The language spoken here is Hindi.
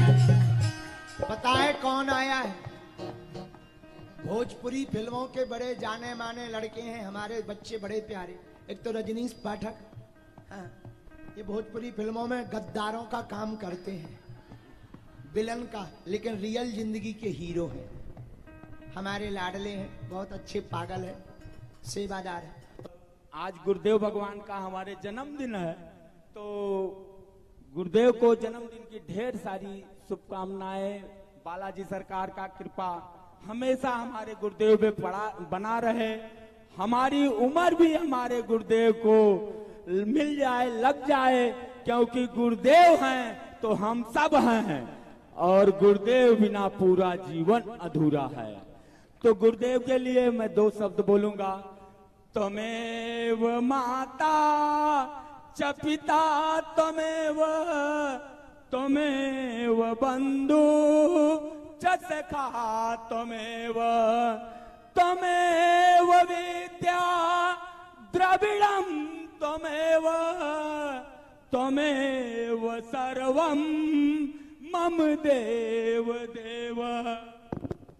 पता है कौन आया है? भोजपुरी फिल्मों के बड़े जाने माने लड़के हैं हमारे बच्चे, बड़े प्यारे। एक तो रजनीश पाठक, हाँ, ये भोजपुरी फिल्मों में गद्दारों का काम करते हैं, विलन का, लेकिन रियल जिंदगी के हीरो हैं। हमारे लाडले हैं, बहुत अच्छे, पागल है, सेवादार है। आज गुरुदेव भगवान का हमारे जन्मदिन है, तो गुरुदेव को जन्मदिन की ढेर सारी शुभकामनाएं। बालाजी सरकार का कृपा हमेशा हमारे गुरुदेव पे बना रहे। हमारी उम्र भी हमारे गुरुदेव को मिल जाए, लग जाए, क्योंकि गुरुदेव हैं तो हम सब हैं, और गुरुदेव बिना पूरा जीवन अधूरा है। तो गुरुदेव के लिए मैं 2 शब्द बोलूंगा। त्वमेव माता च पिता त्वमेव बंधु च सखा त्वमेव विद्या द्रविड़ं त्वमेव सर्वं मम देव देव।